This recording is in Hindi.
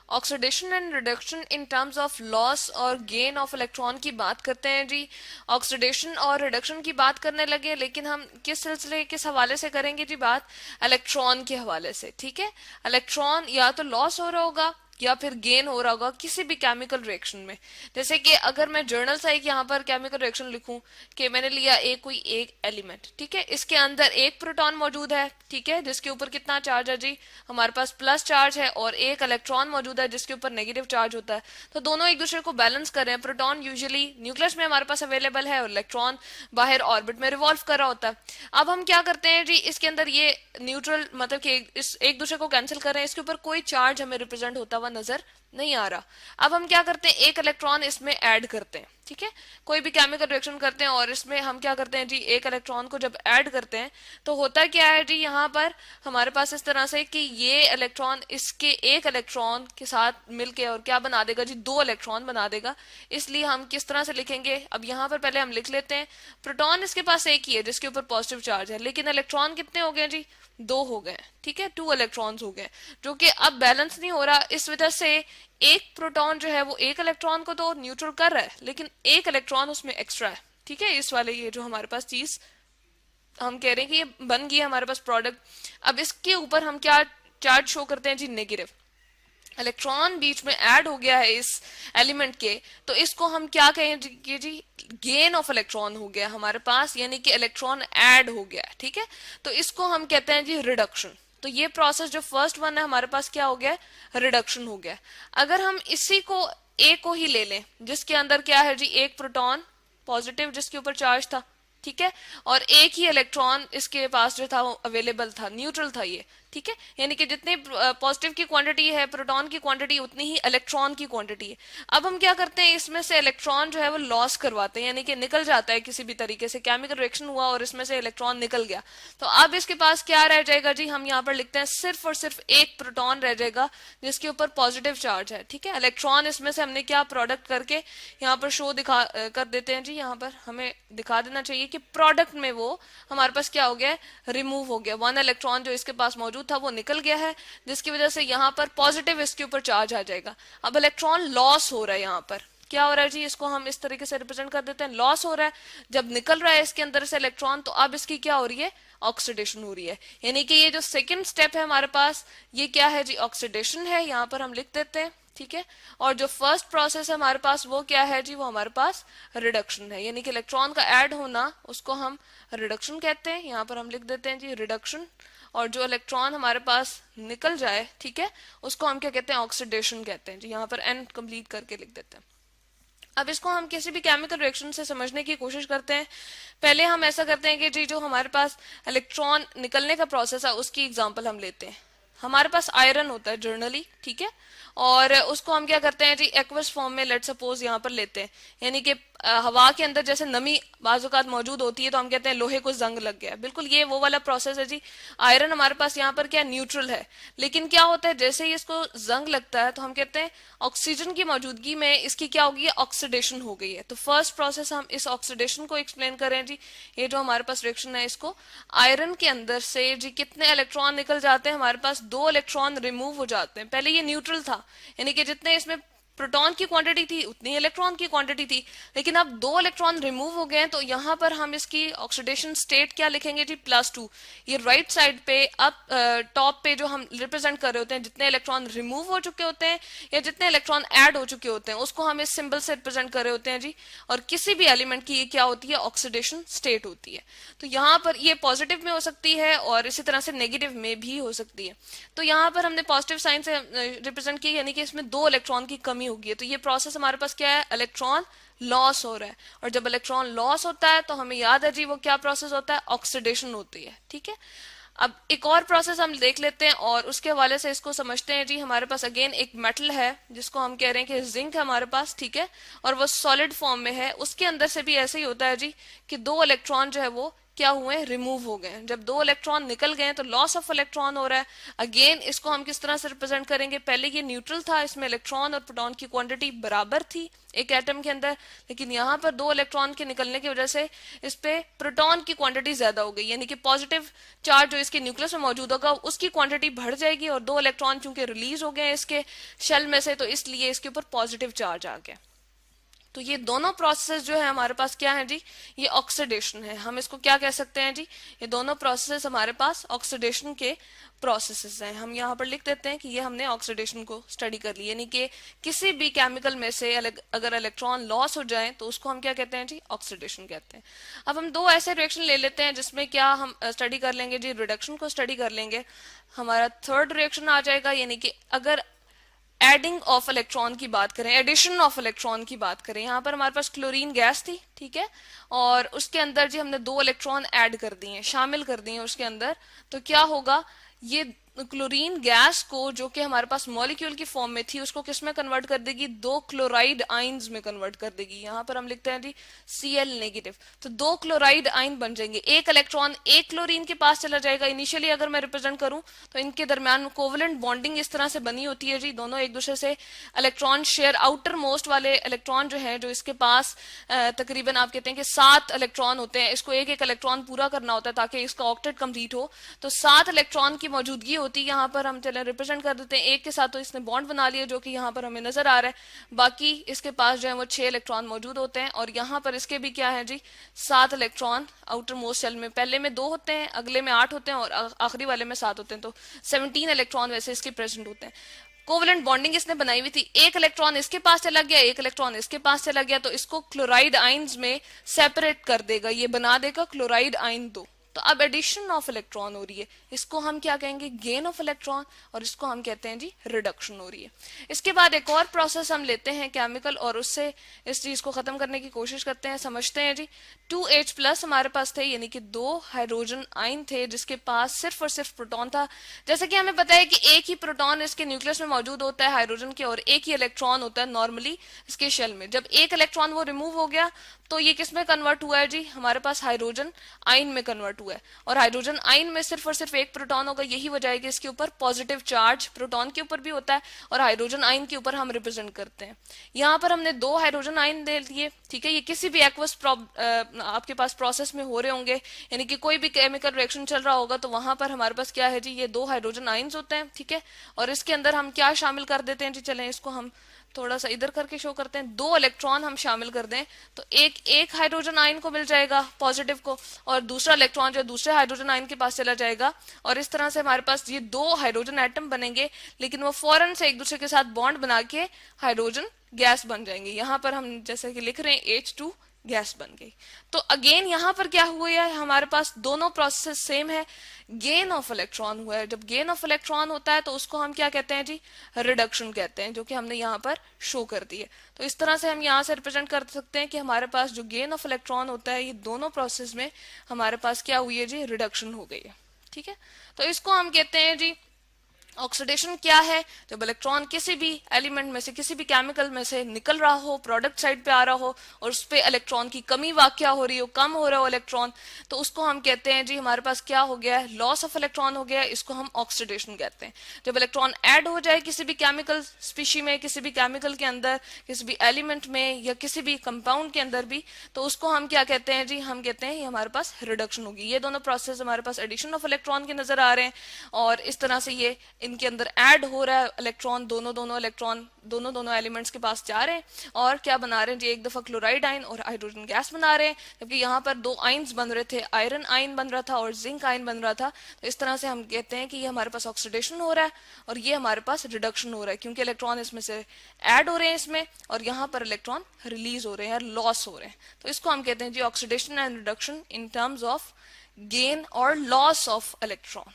Oxidation and reduction in terms of loss और गेन ऑफ इलेक्ट्रॉन की बात करते हैं जी। ऑक्सीडेशन और रिडक्शन की बात करने लगे, लेकिन हम किस सिलसिले किस हवाले से करेंगे जी बात? इलेक्ट्रॉन के हवाले से, ठीक है। इलेक्ट्रॉन या तो लॉस हो रहा होगा या फिर गेन हो रहा होगा किसी भी केमिकल रिएक्शन में। जैसे कि अगर मैं जर्नल सा एक यहाँ पर केमिकल रिएक्शन लिखूं कि मैंने लिया कोई एक एलिमेंट, ठीक है, इसके अंदर एक प्रोटॉन मौजूद है, ठीक है, जिसके ऊपर कितना चार्ज है जी? हमारे पास प्लस चार्ज है, और एक इलेक्ट्रॉन मौजूद है जिसके ऊपर नेगेटिव चार्ज होता है। तो दोनों एक दूसरे को बैलेंस कर रहे हैं। प्रोटॉन यूजुअली न्यूक्लियस में हमारे पास अवेलेबल है और इलेक्ट्रॉन बाहर ऑर्बिट में रिवॉल्व कर रहा होता है। अब हम क्या करते हैं जी, इसके अंदर ये न्यूट्रल मतलब कि इस एक दूसरे को कैंसिल कर रहे हैं, इसके ऊपर कोई चार्ज हमें रिप्रेजेंट होता हुआ नजर नहीं आ रहा। अब हम क्या करते हैं, एक इलेक्ट्रॉन इसमें ऐड करते हैं, ठीक है, कोई भी केमिकल रिएक्शन करते हैं और इसमें हम क्या करते हैं जी, एक इलेक्ट्रॉन को जब ऐड करते हैं तो होता क्या है जी, यहाँ पर हमारे पास इस तरह से कि ये इलेक्ट्रॉन इसके एक इलेक्ट्रॉन के साथ मिलके और क्या बना देगा जी, दो इलेक्ट्रॉन बना देगा। इसलिए हम किस तरह से लिखेंगे, अब यहाँ पर पहले हम लिख लेते हैं, प्रोटॉन इसके पास एक ही है जिसके ऊपर पॉजिटिव चार्ज है, लेकिन इलेक्ट्रॉन कितने हो गए जी? दो हो गए, ठीक है, टू इलेक्ट्रॉन्स हो गए, जो कि अब बैलेंस नहीं हो रहा। इस वजह से एक प्रोटॉन जो है वो एक इलेक्ट्रॉन को तो न्यूट्रल कर रहा है, लेकिन एक इलेक्ट्रॉन उसमें एक्स्ट्रा है, ठीक है। इस वाले ये जो हमारे पास चीज हम कह रहे हैं कि ये बन गई है हमारे पास प्रोडक्ट। अब इसके ऊपर हम क्या चार्ज शो करते हैं जी? नेगेटिव। इलेक्ट्रॉन बीच में ऐड हो गया है इस एलिमेंट के, तो इसको हम क्या कहेंगे जी? गेन ऑफ इलेक्ट्रॉन हो गया हमारे पास, यानी कि इलेक्ट्रॉन ऐड हो गया, ठीक है। तो इसको हम कहते हैं जी रिडक्शन। तो ये प्रोसेस जो फर्स्ट वन है हमारे पास क्या हो गया? रिडक्शन हो गया। अगर हम इसी को ए को ही ले लें जिसके अंदर क्या है जी, एक प्रोटॉन पॉजिटिव जिसके ऊपर चार्ज था, ठीक है, और एक ही इलेक्ट्रॉन इसके पास जो था वो अवेलेबल था, न्यूट्रल था ये, ठीक है, यानी कि जितनी पॉजिटिव की क्वांटिटी है प्रोटॉन की क्वांटिटी उतनी ही इलेक्ट्रॉन की क्वांटिटी है। अब हम क्या करते हैं, इसमें से इलेक्ट्रॉन जो है वो लॉस करवाते हैं, यानी कि निकल जाता है किसी भी तरीके से, केमिकल रिएक्शन हुआ और इसमें से इलेक्ट्रॉन निकल गया। तो अब इसके पास क्या रह जाएगा जी, हम यहाँ पर लिखते हैं सिर्फ और सिर्फ एक प्रोटॉन रह जाएगा जिसके ऊपर पॉजिटिव चार्ज है, ठीक है। इलेक्ट्रॉन इसमें से हमने क्या प्रोडक्ट करके यहाँ पर शो दिखा कर देते हैं जी, यहाँ पर हमें दिखा देना चाहिए कि प्रोडक्ट में वो हमारे पास क्या हो गया, रिमूव हो गया। वन इलेक्ट्रॉन जो इसके पास मौजूद था वो निकल गया है, जिसकी वजह से यहाँ पर पॉजिटिव इसके ऊपर चार्ज आ जाएगा। अब इलेक्ट्रॉन लॉस हो रहा है, यहाँ पर क्या हो रहा है जी, इसको हम इस तरीके से रिप्रेजेंट कर देते हैं, लॉस हो रहा है। जब निकल रहा है इसके अंदर से इलेक्ट्रॉन, तो अब इसकी क्या हो रही है, ऑक्सीडेशन हो रही है। यानी कि ये जो सेकंड स्टेप है हमारे पास, ये क्या है जी, ऑक्सीडेशन है, यहाँ पर हम लिख देते हैं, ठीक है। और जो फर्स्ट प्रोसेस है हमारे पास वो क्या है जी, वो हमारे पास रिडक्शन है, यानी कि इलेक्ट्रॉन का ऐड होना उसको हम रिडक्शन कहते हैं। यहाँ पर हम लिख देते हैं जी रिडक्शन। और जो इलेक्ट्रॉन हमारे पास निकल जाए, ठीक है, उसको हम क्या कहते हैं, ऑक्सीडेशन कहते हैं जी। यहाँ पर एन कंप्लीट करके लिख देते हैं। अब इसको हम किसी भी केमिकल रिएक्शन से समझने की कोशिश करते हैं। पहले हम ऐसा करते हैं कि जी जो हमारे पास इलेक्ट्रॉन निकलने का प्रोसेस है उसकी एग्जांपल हम लेते हैं। हमारे पास आयरन होता है जर्नली, ठीक है, और उसको हम क्या करते हैं जी, एक्वस फॉर्म में लेट सपोज यहाँ पर लेते हैं, यानी कि हवा के अंदर जैसे नमी बाजुकात मौजूद होती है तो हम कहते हैं लोहे को जंग लग गया, बिल्कुल ये वो वाला प्रोसेस है जी। आयरन हमारे पास यहाँ पर क्या न्यूट्रल है, लेकिन क्या होता है जैसे ही इसको जंग लगता है तो हम कहते हैं ऑक्सीजन की मौजूदगी में इसकी क्या होगी, ऑक्सीडेशन हो गई है। तो फर्स्ट प्रोसेस हम इस ऑक्सीडेशन को एक्सप्लेन करें जी। ये जो हमारे पास रिएक्शन है, इसको आयरन के अंदर से जी कितने इलेक्ट्रॉन निकल जाते हैं, हमारे पास दो इलेक्ट्रॉन रिमूव हो जाते हैं। पहले ये न्यूट्रल था, यानी कि जितने इसमें प्रोटॉन की क्वांटिटी थी उतनी इलेक्ट्रॉन की क्वांटिटी थी, लेकिन अब दो इलेक्ट्रॉन रिमूव हो गए, तो यहाँ पर हम इसकी ऑक्सीडेशन स्टेट क्या लिखेंगे जी, +2। ये राइट साइड पे अब टॉप पे जो हम रिप्रेजेंट कर रहे होते हैं, जितने इलेक्ट्रॉन रिमूव हो चुके होते हैं या जितने इलेक्ट्रॉन ऐड हो चुके होते हैं, उसको हम इस सिंबल से रिप्रेजेंट कर रहे होते हैं जी। और किसी भी एलिमेंट की ये क्या होती है, ऑक्सीडेशन स्टेट होती है। तो यहाँ पर ये पॉजिटिव में हो सकती है और इसी तरह से नेगेटिव में भी हो सकती है। तो यहाँ पर हमने पॉजिटिव साइन से रिप्रेजेंट किया, यानी कि इसमें दो इलेक्ट्रॉन की कमी होगी, तो ये प्रोसेस हमारे पास क्या है, इलेक्ट्रॉन लॉस हो रहा है। और जब इलेक्ट्रॉन लॉस होता है तो हमें याद है जी वो क्या प्रोसेस होता है, ऑक्सीडेशन होती है, ठीक है। अब एक और प्रोसेस हम देख लेते हैं और उसके हवाले से इसको समझते हैं जी। हमारे पास अगेन एक मेटल है जिसको हम कह रहे हैं कि जिंक है हमारे पास, ठीक है, और वो सॉलिड फॉर्म में है। उसके अंदर से भी ऐसे ही होता है जी कि दो इलेक्ट्रॉन जो है वो क्या हुए, रिमूव हो गए। जब दो इलेक्ट्रॉन निकल गए तो लॉस ऑफ इलेक्ट्रॉन हो रहा है। अगेन इसको हम किस तरह से रिप्रेजेंट करेंगे, पहले ये न्यूट्रल था, इसमें इलेक्ट्रॉन और प्रोटॉन की क्वांटिटी बराबर थी एक एटम के अंदर, लेकिन यहाँ पर दो इलेक्ट्रॉन के निकलने की वजह से इस पे प्रोटॉन की क्वांटिटी ज्यादा हो गई, यानी कि पॉजिटिव चार्ज जो इसके न्यूक्लियस में मौजूद होगा उसकी क्वांटिटी बढ़ जाएगी, और दो इलेक्ट्रॉन चूंकि रिलीज हो गए इसके शेल में से, तो इसलिए इसके ऊपर पॉजिटिव चार्ज आ गया। तो ये दोनों प्रोसेस जो है हमारे पास क्या है जी, ये ऑक्सीडेशन है। हम इसको क्या कह सकते हैं जी, ये दोनों प्रोसेस हमारे पास ऑक्सीडेशन के प्रोसेसेस हैं। हम यहाँ पर लिख देते हैं कि ये हमने ऑक्सीडेशन को स्टडी कर लिया, यानी कि किसी भी केमिकल में से अगर इलेक्ट्रॉन लॉस हो जाए तो उसको हम क्या कहते हैं जी, ऑक्सीडेशन कहते हैं। अब हम दो ऐसे रिएक्शन ले लेते हैं जिसमें क्या हम स्टडी कर लेंगे जी, रिडक्शन को स्टडी कर लेंगे। हमारा थर्ड रिएक्शन आ जाएगा, यानी कि अगर एडिंग ऑफ इलेक्ट्रॉन की बात करें, एडिशन ऑफ इलेक्ट्रॉन की बात करें, यहाँ पर हमारे पास क्लोरीन गैस थी, ठीक है, और उसके अंदर जी हमने दो इलेक्ट्रॉन ऐड कर दिए, शामिल कर दिए उसके अंदर, तो क्या होगा, ये क्लोरीन गैस को जो कि हमारे पास मॉलिक्यूल की फॉर्म में थी उसको किस में कन्वर्ट कर देगी, दो क्लोराइड आइंस में कन्वर्ट कर देगी। यहाँ पर हम लिखते हैं जी Cl नेगेटिव, तो दो क्लोराइड आइन बन जाएंगे। एक इलेक्ट्रॉन एक क्लोरीन के पास चला जाएगा। इनिशियली अगर मैं रिप्रेजेंट करूं तो इनके दरमियान कोवलेंट बॉन्डिंग इस तरह से बनी होती है जी, दोनों एक दूसरे से इलेक्ट्रॉन शेयर, आउटर मोस्ट वाले इलेक्ट्रॉन जो है, जो इसके पास तकरीबन आप कहते हैं कि 7 इलेक्ट्रॉन होते हैं, इसको एक एक इलेक्ट्रॉन पूरा करना होता है ताकि इसका ऑक्टेट कंप्लीट हो, तो 7 इलेक्ट्रॉन की मौजूदगी होती है। यहाँ पर हम चले रिप्रेजेंट कर देते हैं एक के साथ, तो इसने बॉन्ड बना लिया जो कि यहाँ पर हमें नजर आ रहा है। बाकी इसके पास जो है वो 6 इलेक्ट्रॉन मौजूद होते हैं, और यहाँ पर इसके भी क्या है जी, 7 इलेक्ट्रॉन आउटर मोस्ट शेल में, पहले में 2 होते हैं, अगले में 8 होते हैं, और आखिरी वाले में 7 होते हैं, तो 17 इलेक्ट्रॉन वैसे इसके प्रेजेंट होते हैं। कोवलेंट बॉन्डिंग इसने बनाई हुई थी, एक इलेक्ट्रॉन इसके पास चला गया, एक इलेक्ट्रॉन इसके पास चला गया, तो इसको क्लोराइड आइंस में सेपरेट कर देगा, ये बना देगा क्लोराइड आइन 2। तो अब एडिशन ऑफ इलेक्ट्रॉन हो रही है, इसको हम क्या कहेंगे, गेन ऑफ इलेक्ट्रॉन, और इसको हम कहते हैं जी रिडक्शन हो रही है। इसके बाद एक और प्रोसेस हम लेते हैं केमिकल, और उससे इस चीज को खत्म करने की कोशिश करते हैं, समझते हैं जी। 2H+ हमारे पास थे, यानी कि 2 हाइड्रोजन आइन थे जिसके पास सिर्फ और सिर्फ प्रोटॉन था। जैसे कि हमें पता है कि एक ही प्रोटॉन इसके न्यूक्लियस में मौजूद होता है हाइड्रोजन के, और एक ही इलेक्ट्रॉन होता है नॉर्मली इसके शेल में। जब एक इलेक्ट्रॉन वो रिमूव हो गया तो ये किस में कन्वर्ट हुआ है जी, हमारे पास हाइड्रोजन आइन में कन्वर्ट हुआ है, और हाइड्रोजन आइन में सिर्फ और सिर्फ एक प्रोटॉन होगा। यही वजह है कि इसके ऊपर पॉजिटिव चार्ज प्रोटॉन के ऊपर भी होता है, और हाइड्रोजन आइन के ऊपर हम रिप्रेजेंट करते हैं। यहाँ पर हमने 2 हाइड्रोजन आइन दे दिए, ठीक है। ये किसी भी एक्वस आपके पास प्रोसेस में हो रहे होंगे, यानी कि कोई भी केमिकल रिएक्शन चल रहा होगा, तो वहां पर हमारे पास क्या है जी, ये 2 हाइड्रोजन आइंस होते हैं, ठीक है। और इसके अंदर हम क्या शामिल कर देते हैं जी, चलें इसको हम थोड़ा सा इधर करके शो करते हैं। 2 इलेक्ट्रॉन हम शामिल कर दें तो एक हाइड्रोजन आयन को मिल जाएगा पॉजिटिव को, और दूसरा इलेक्ट्रॉन जो दूसरे हाइड्रोजन आयन के पास चला जाएगा, और इस तरह से हमारे पास ये 2 हाइड्रोजन एटम बनेंगे, लेकिन वो फौरन से एक दूसरे के साथ बॉन्ड बना के हाइड्रोजन गैस बन जाएंगे। यहाँ पर हम जैसे कि लिख रहे हैं H2 गैस बन गई। तो अगेन यहाँ पर क्या हुआ है, हमारे पास दोनों प्रोसेस सेम है, गेन ऑफ इलेक्ट्रॉन हुआ है। जब गेन ऑफ इलेक्ट्रॉन होता है तो उसको हम क्या कहते हैं जी, रिडक्शन कहते हैं, जो कि हमने यहाँ पर शो कर दी है। तो इस तरह से हम यहाँ से रिप्रेजेंट कर सकते हैं कि हमारे पास जो गेन ऑफ इलेक्ट्रॉन होता है, ये दोनों प्रोसेस में हमारे पास क्या हुई है जी, रिडक्शन हो गई है, ठीक है। तो इसको हम कहते हैं जी ऑक्सीडेशन। क्या है, जब इलेक्ट्रॉन किसी भी एलिमेंट में से, किसी भी केमिकल में से निकल रहा हो, प्रोडक्ट साइड पे आ रहा हो, और उस पे इलेक्ट्रॉन की कमी वाकया हो रही हो, कम हो रहा हो इलेक्ट्रॉन, तो उसको हम कहते हैं जी हमारे पास क्या हो गया है, लॉस ऑफ इलेक्ट्रॉन हो गया है, इसको हम ऑक्सीडेशन कहते हैं। जब इलेक्ट्रॉन ऐड हो जाए किसी भी केमिकल स्पीशी में, किसी भी केमिकल के अंदर, किसी भी एलिमेंट में, या किसी भी कंपाउंड के अंदर भी, तो उसको हम क्या कहते हैं जी, हम कहते हैं ये हमारे पास रिडक्शन होगी। ये दोनों प्रोसेस हमारे पास एडिशन ऑफ इलेक्ट्रॉन के नजर आ रहे हैं, और इस तरह से ये इनके अंदर ऐड हो रहा है इलेक्ट्रॉन, दोनों इलेक्ट्रॉन दोनों एलिमेंट्स के पास जा रहे हैं, और क्या बना रहे हैं जी, एक दफा क्लोराइड आइन और हाइड्रोजन गैस बना रहे हैं। जबकि यहाँ पर 2 आइंस बन रहे थे, आयरन आइन बन रहा था और जिंक आइन बन रहा था। तो इस तरह से हम कहते हैं कि ये हमारे पास ऑक्सीडेशन हो रहा है, और ये हमारे पास रिडक्शन हो रहा है, क्योंकि इलेक्ट्रॉन इसमें से ऐड हो रहे हैं इसमें, और यहाँ पर इलेक्ट्रॉन रिलीज हो रहे हैं, लॉस हो रहे हैं। तो इसको हम कहते हैं जी oxidation and reduction in terms of gain और लॉस ऑफ इलेक्ट्रॉन।